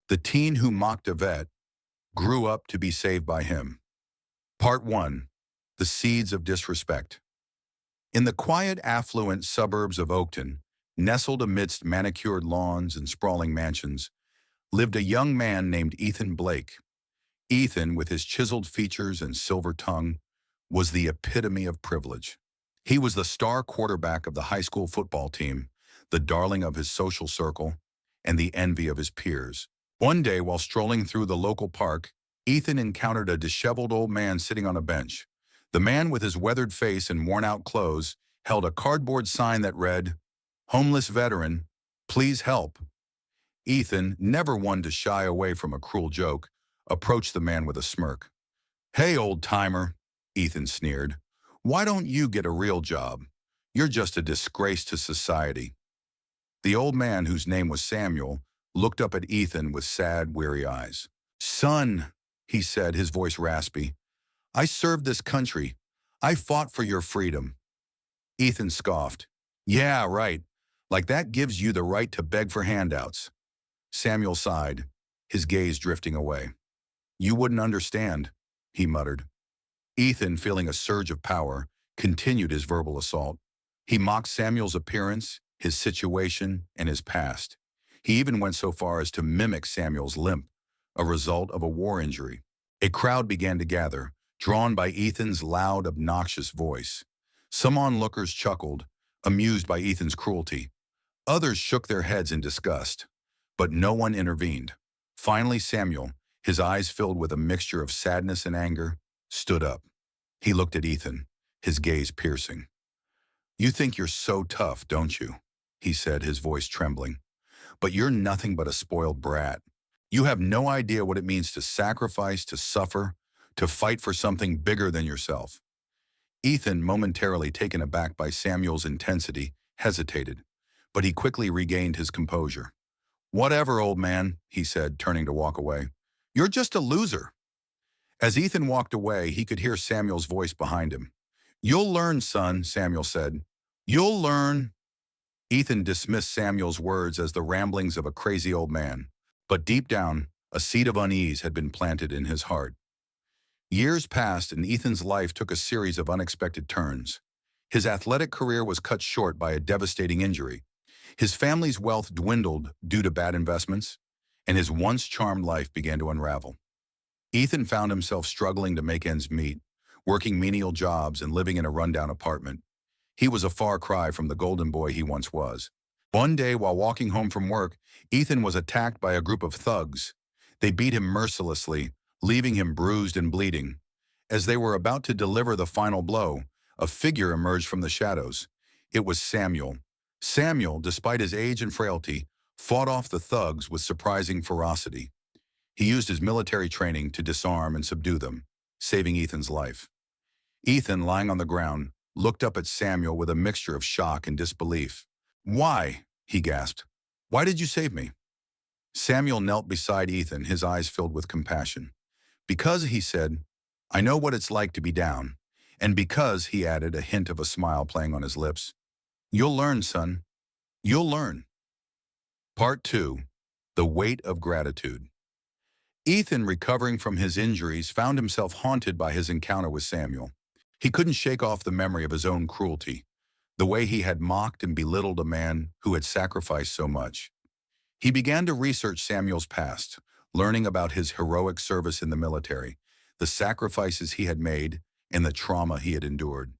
The teen who mocked a vet grew up to be saved by him. Part 1. The Seeds of Disrespect. In the quiet, affluent suburbs of Oakton, nestled amidst manicured lawns and sprawling mansions, lived a young man named Ethan Blake. Ethan, with his chiseled features and silver tongue, was the epitome of privilege. He was the star quarterback of the high school football team, the darling of his social circle, and the envy of his peers. One day, while strolling through the local park, Ethan encountered a disheveled old man sitting on a bench. The man, with his weathered face and worn-out clothes, held a cardboard sign that read, "Homeless veteran, please help." Ethan, never one to shy away from a cruel joke, approached the man with a smirk. "Hey, old-timer," Ethan sneered. "Why don't you get a real job? You're just a disgrace to society." The old man, whose name was Samuel, looked up at Ethan with sad, weary eyes. "Son," he said, his voice raspy, "I served this country. I fought for your freedom." Ethan scoffed. "Yeah, right. Like that gives you the right to beg for handouts." Samuel sighed, his gaze drifting away. "You wouldn't understand," he muttered. Ethan, feeling a surge of power, continued his verbal assault. He mocked Samuel's appearance, his situation, and his past. He even went so far as to mimic Samuel's limp, a result of a war injury. A crowd began to gather, drawn by Ethan's loud, obnoxious voice. Some onlookers chuckled, amused by Ethan's cruelty. Others shook their heads in disgust, but no one intervened. Finally, Samuel, his eyes filled with a mixture of sadness and anger, stood up. He looked at Ethan, his gaze piercing. "You think you're so tough, don't you?" he said, his voice trembling. "But you're nothing but a spoiled brat. You have no idea what it means to sacrifice, to suffer, to fight for something bigger than yourself." Ethan, momentarily taken aback by Samuel's intensity, hesitated, but he quickly regained his composure. "Whatever, old man," he said, turning to walk away. "You're just a loser." As Ethan walked away, he could hear Samuel's voice behind him. "You'll learn, son," Samuel said. "You'll learn." Ethan dismissed Samuel's words as the ramblings of a crazy old man, but deep down, a seed of unease had been planted in his heart. Years passed, and Ethan's life took a series of unexpected turns. His athletic career was cut short by a devastating injury. His family's wealth dwindled due to bad investments, and his once charmed life began to unravel. Ethan found himself struggling to make ends meet, working menial jobs and living in a rundown apartment. He was a far cry from the golden boy he once was. One day, while walking home from work, Ethan was attacked by a group of thugs. They beat him mercilessly, leaving him bruised and bleeding. As they were about to deliver the final blow, a figure emerged from the shadows. It was Samuel. Samuel, despite his age and frailty, fought off the thugs with surprising ferocity. He used his military training to disarm and subdue them, saving Ethan's life. Ethan, lying on the ground, looked up at Samuel with a mixture of shock and disbelief. "Why?" he gasped. "Why did you save me?" Samuel knelt beside Ethan, his eyes filled with compassion. "Because," he said, "I know what it's like to be down. And because," he added, a hint of a smile playing on his lips, "you'll learn, son. You'll learn." Part 2. The Weight of Gratitude. Ethan, recovering from his injuries, found himself haunted by his encounter with Samuel. He couldn't shake off the memory of his own cruelty, the way he had mocked and belittled a man who had sacrificed so much. He began to research Samuel's past, learning about his heroic service in the military, the sacrifices he had made, and the trauma he had endured.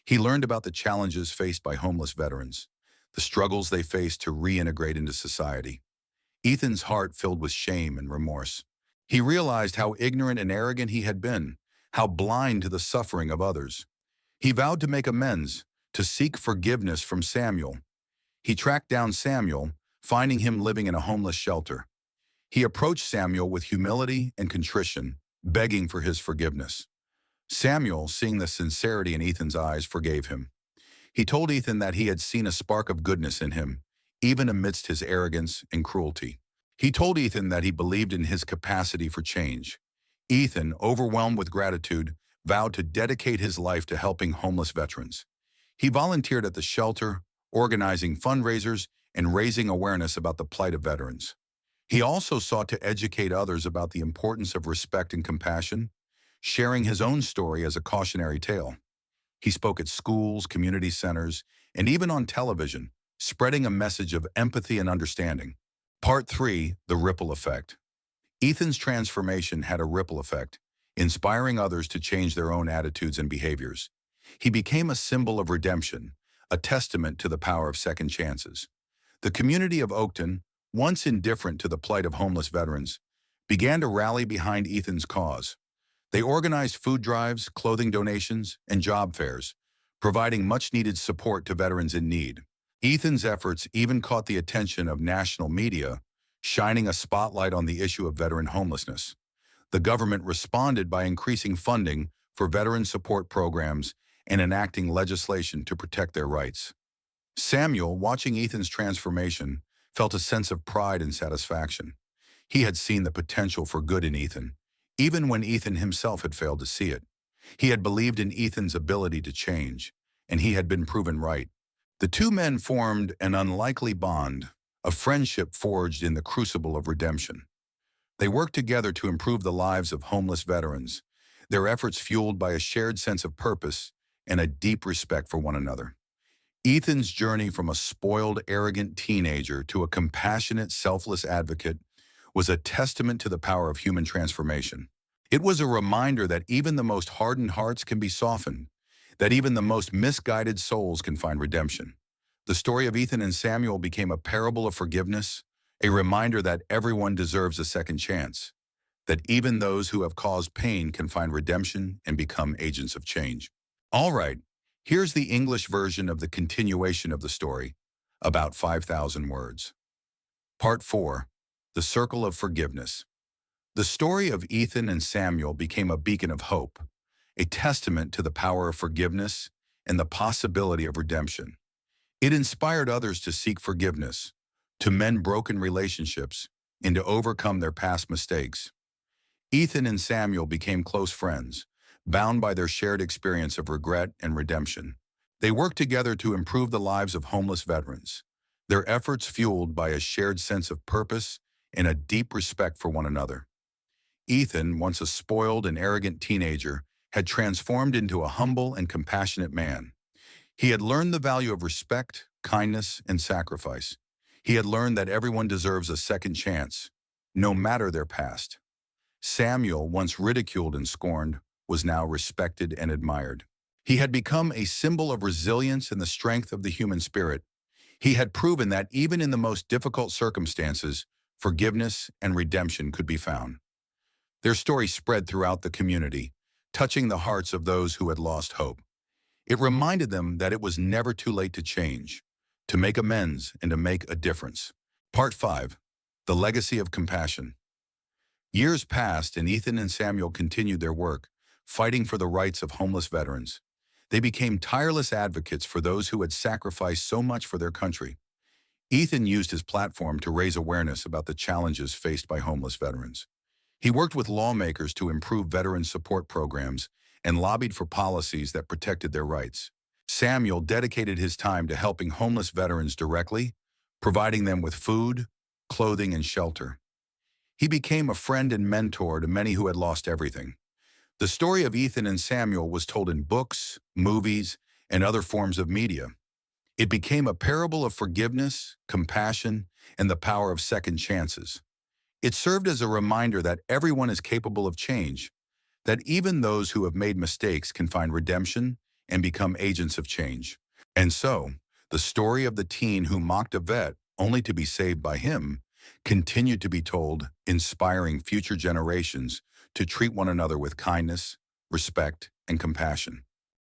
He learned about the challenges faced by homeless veterans, the struggles they faced to reintegrate into society. Ethan's heart filled with shame and remorse. He realized how ignorant and arrogant he had been, how blind to the suffering of others. He vowed to make amends, to seek forgiveness from Samuel. He tracked down Samuel, finding him living in a homeless shelter. He approached Samuel with humility and contrition, begging for his forgiveness. Samuel, seeing the sincerity in Ethan's eyes, forgave him. He told Ethan that he had seen a spark of goodness in him, even amidst his arrogance and cruelty. He told Ethan that he believed in his capacity for change. Ethan, overwhelmed with gratitude, vowed to dedicate his life to helping homeless veterans. He volunteered at the shelter, organizing fundraisers and raising awareness about the plight of veterans. He also sought to educate others about the importance of respect and compassion, sharing his own story as a cautionary tale. He spoke at schools, community centers, and even on television, spreading a message of empathy and understanding. Part 3, the ripple effect. Ethan's transformation had a ripple effect, inspiring others to change their own attitudes and behaviors. He became a symbol of redemption, a testament to the power of second chances. The community of Oakton, once indifferent to the plight of homeless veterans, began to rally behind Ethan's cause. They organized food drives, clothing donations, and job fairs, providing much-needed support to veterans in need. Ethan's efforts even caught the attention of national media, shining a spotlight on the issue of veteran homelessness. The government responded by increasing funding for veteran support programs and enacting legislation to protect their rights. Samuel, watching Ethan's transformation, felt a sense of pride and satisfaction. He had seen the potential for good in Ethan, even when Ethan himself had failed to see it. He had believed in Ethan's ability to change, and he had been proven right. The two men formed an unlikely bond, a friendship forged in the crucible of redemption. They worked together to improve the lives of homeless veterans, their efforts fueled by a shared sense of purpose and a deep respect for one another. Ethan's journey from a spoiled, arrogant teenager to a compassionate, selfless advocate was a testament to the power of human transformation. It was a reminder that even the most hardened hearts can be softened, that even the most misguided souls can find redemption. The story of Ethan and Samuel became a parable of forgiveness, a reminder that everyone deserves a second chance, that even those who have caused pain can find redemption and become agents of change. All right, here's the English version of the continuation of the story, about 5,000 words. Part 4, the Circle of Forgiveness. The story of Ethan and Samuel became a beacon of hope, a testament to the power of forgiveness and the possibility of redemption. It inspired others to seek forgiveness, to mend broken relationships, and to overcome their past mistakes. Ethan and Samuel became close friends, bound by their shared experience of regret and redemption. They worked together to improve the lives of homeless veterans, their efforts fueled by a shared sense of purpose and a deep respect for one another. Ethan, once a spoiled and arrogant teenager, had transformed into a humble and compassionate man. He had learned the value of respect, kindness, and sacrifice. He had learned that everyone deserves a second chance, no matter their past. Samuel, once ridiculed and scorned, was now respected and admired. He had become a symbol of resilience and the strength of the human spirit. He had proven that even in the most difficult circumstances, forgiveness and redemption could be found. Their story spread throughout the community, touching the hearts of those who had lost hope. It reminded them that it was never too late to change, to make amends, and to make a difference. Part 5, the Legacy of Compassion. Years passed, and Ethan and Samuel continued their work, fighting for the rights of homeless veterans. They became tireless advocates for those who had sacrificed so much for their country. Ethan used his platform to raise awareness about the challenges faced by homeless veterans. He worked with lawmakers to improve veteran support programs and lobbied for policies that protected their rights. Samuel dedicated his time to helping homeless veterans directly, providing them with food, clothing, and shelter. He became a friend and mentor to many who had lost everything. The story of Ethan and Samuel was told in books, movies, and other forms of media. It became a parable of forgiveness, compassion, and the power of second chances. It served as a reminder that everyone is capable of change, that even those who have made mistakes can find redemption and become agents of change. And so, the story of the teen who mocked a vet only to be saved by him continued to be told, inspiring future generations to treat one another with kindness, respect, and compassion.